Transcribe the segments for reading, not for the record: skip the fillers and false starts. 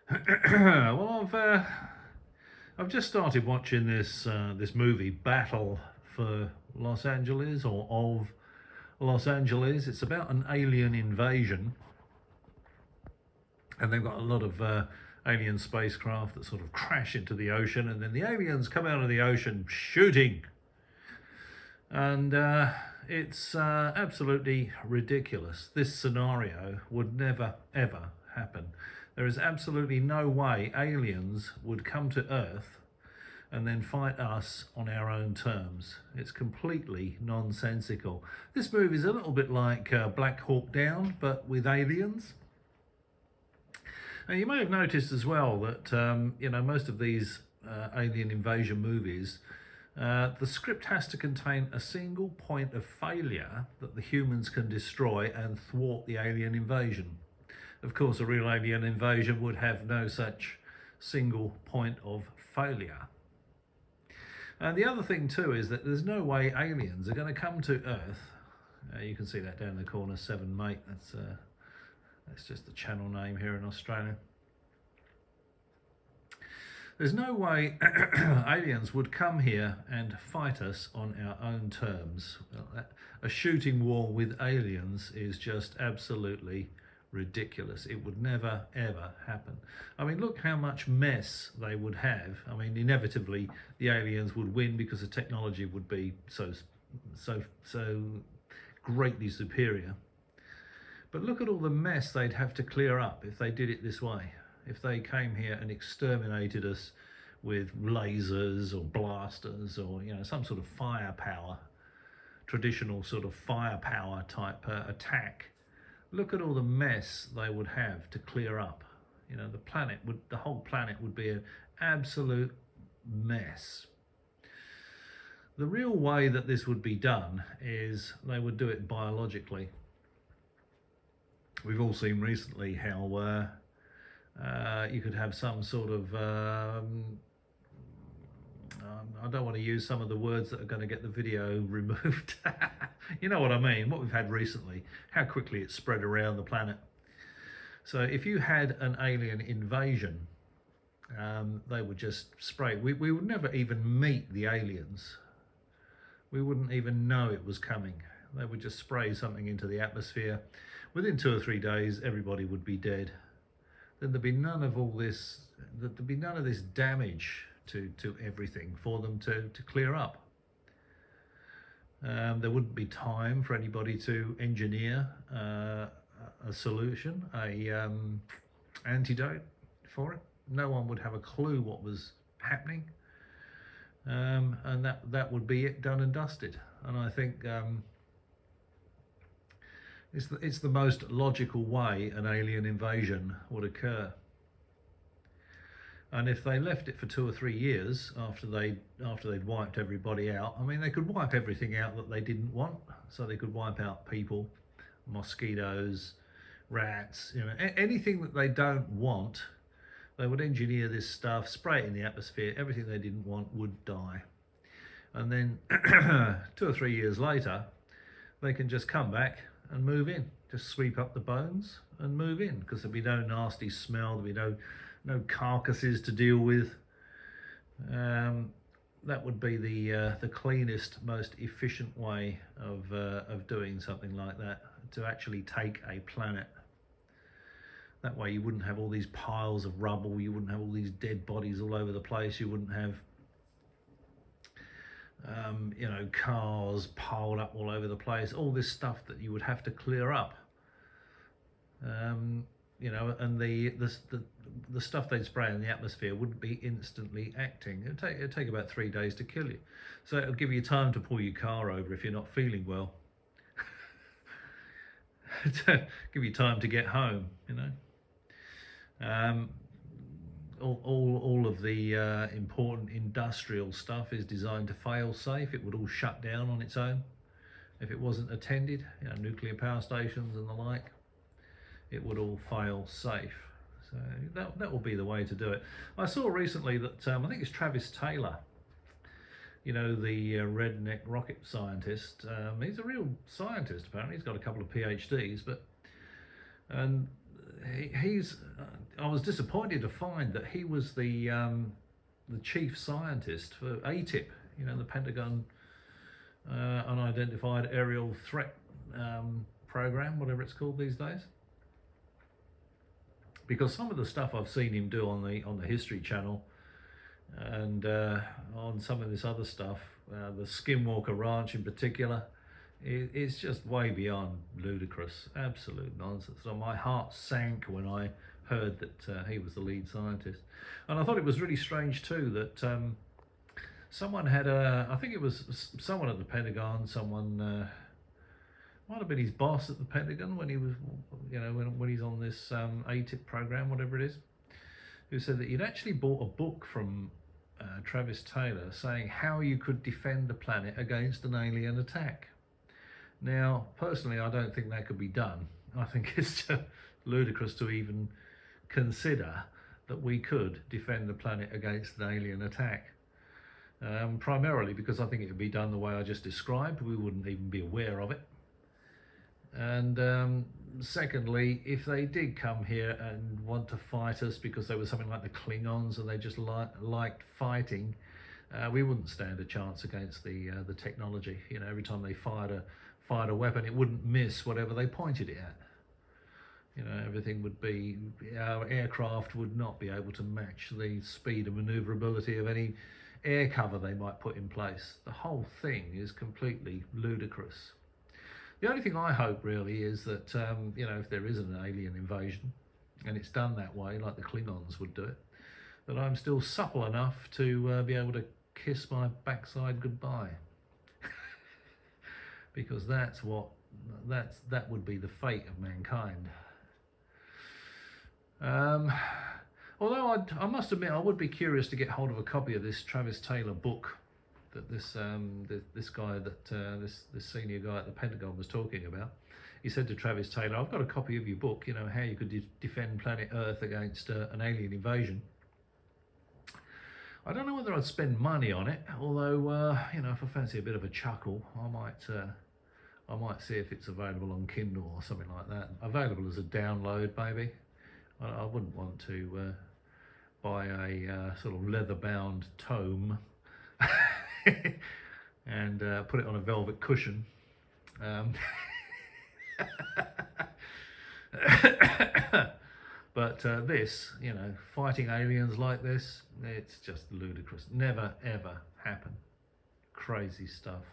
Well, I've just started watching this movie, Battle for Los Angeles, or of Los Angeles. It's about an alien invasion, and they've got a lot of alien spacecraft that sort of crash into the ocean, and then the aliens come out of the ocean shooting, and it's absolutely ridiculous. This scenario would never ever happen. There is absolutely no way aliens would come to Earth and then fight us on our own terms. It's completely nonsensical. This movie is a little bit like Black Hawk Down, but with aliens. And you may have noticed as well that most of these alien invasion movies, the script has to contain a single point of failure that the humans can destroy and thwart the alien invasion. Of course, a real alien invasion would have no such single point of failure. And the other thing too is that there's no way aliens are going to come to Earth. You can see that down in the corner, 7 Mate. That's just the channel name here in Australia. There's no way aliens would come here and fight us on our own terms. A shooting war with aliens is just absolutely ridiculous. It would never ever happen. I mean, look how much mess they would have. I mean, inevitably the aliens would win because the technology would be so greatly superior. But look at all the mess they'd have to clear up if they did it this way. If they came here and exterminated us with lasers or blasters or some sort of firepower, traditional sort of firepower type attack. Look at all the mess they would have to clear up. The whole planet would be an absolute mess. The real way that this would be done is they would do it biologically. We've all seen recently how you could have some sort of I don't want to use some of the words that are going to get the video removed. You know what I mean, what we've had recently, how quickly it spread around the planet. So if you had an alien invasion, they would just spray. We would never even meet the aliens. We wouldn't even know it was coming. They would just spray something into the atmosphere. Within 2 or 3 days, everybody would be dead. Then there'd be none of all this, there'd be none of this damage to everything for them to clear up. There wouldn't be time for anybody to engineer a solution, a antidote for it. No one would have a clue what was happening, and that would be it, done and dusted. And I think it's the most logical way an alien invasion would occur. And if they left it for 2 or 3 years after they'd wiped everybody out, I mean, they could wipe everything out that they didn't want. So they could wipe out people, mosquitoes, rats, anything that they don't want. They would engineer this stuff, spray it in the atmosphere. Everything they didn't want would die. And then 2 or 3 years later, they can just come back and move in. Just sweep up the bones and move in, because there'd be no nasty smell. There'd be no carcasses to deal with. That would be the cleanest, most efficient way of doing something like that, to actually take a planet. That way you wouldn't have all these piles of rubble, you wouldn't have all these dead bodies all over the place, you wouldn't have cars piled up all over the place, all this stuff that you would have to clear up. And the stuff they'd spray in the atmosphere wouldn't be instantly acting. It'd take about 3 days to kill you. So it'll give you time to pull your car over if you're not feeling well. To give you time to get home, All of the important industrial stuff is designed to fail safe. It would all shut down on its own if it wasn't attended, nuclear power stations and the like. It would all fail safe. So that will be the way to do it. I saw recently that I think it's Travis Taylor, the redneck rocket scientist. He's a real scientist apparently. He's got a couple of PhDs, but he's I was disappointed to find that he was the chief scientist for ATIP, the Pentagon Unidentified Aerial Threat Program, whatever it's called these days. Because some of the stuff I've seen him do on the History Channel and on some of this other stuff, the Skinwalker Ranch in particular, it's just way beyond ludicrous, absolute nonsense. So my heart sank when I heard that he was the lead scientist. And I thought it was really strange too that someone had I think it was someone at the Pentagon, someone might have been his boss at the Pentagon when he was, when he's on this ATIP program, whatever it is, who said that he'd actually bought a book from Travis Taylor saying how you could defend the planet against an alien attack. Now, personally, I don't think that could be done. I think it's just ludicrous to even consider that we could defend the planet against an alien attack. Primarily because I think it would be done the way I just described. We wouldn't even be aware of it. And secondly, if they did come here and want to fight us because they were something like the Klingons and they just liked fighting, we wouldn't stand a chance against the technology. Every time they fired a weapon, it wouldn't miss whatever they pointed it at. Everything would be, our aircraft would not be able to match the speed and maneuverability of any air cover they might put in place. The whole thing is completely ludicrous. The only thing I hope really is that, if there is an alien invasion, and it's done that way, like the Klingons would do it, that I'm still supple enough to be able to kiss my backside goodbye. Because that would be the fate of mankind. Although I must admit, I would be curious to get hold of a copy of this Travis Taylor book that this guy, this senior guy at the Pentagon was talking about. He said to Travis Taylor, "I've got a copy of your book, how you could defend planet Earth against an alien invasion." I don't know whether I'd spend money on it, although if I fancy a bit of a chuckle, I might see if it's available on Kindle or something like that. Available as a download, maybe. I wouldn't want to buy a sort of leather-bound tome and put it on a velvet cushion. But this, fighting aliens like this, it's just ludicrous. Never, ever happen. Crazy stuff.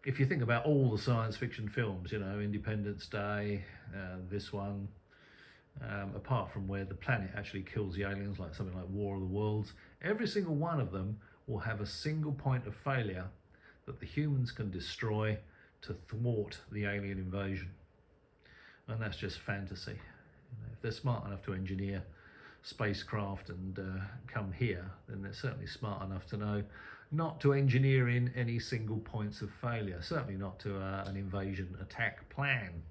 If you think about all the science fiction films, Independence Day, this one, apart from where the planet actually kills the aliens, like something like War of the Worlds, every single one of them will have a single point of failure that the humans can destroy to thwart the alien invasion. And that's just fantasy. If they're smart enough to engineer spacecraft and come here, then they're certainly smart enough to know not to engineer in any single points of failure, certainly not to an invasion attack plan.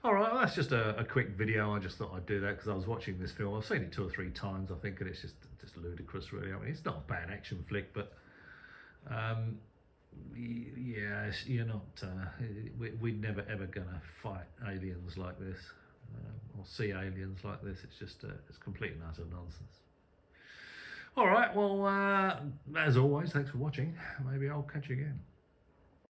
All right, well, that's just a quick video. I just thought I'd do that because I was watching this film. I've seen it 2 or 3 times, I think, and it's just ludicrous, really. I mean, it's not a bad action flick, but yeah, you're not. We're never ever gonna fight aliens like this, or see aliens like this. It's just it's complete and utter nonsense. All right, well, as always, thanks for watching. Maybe I'll catch you again.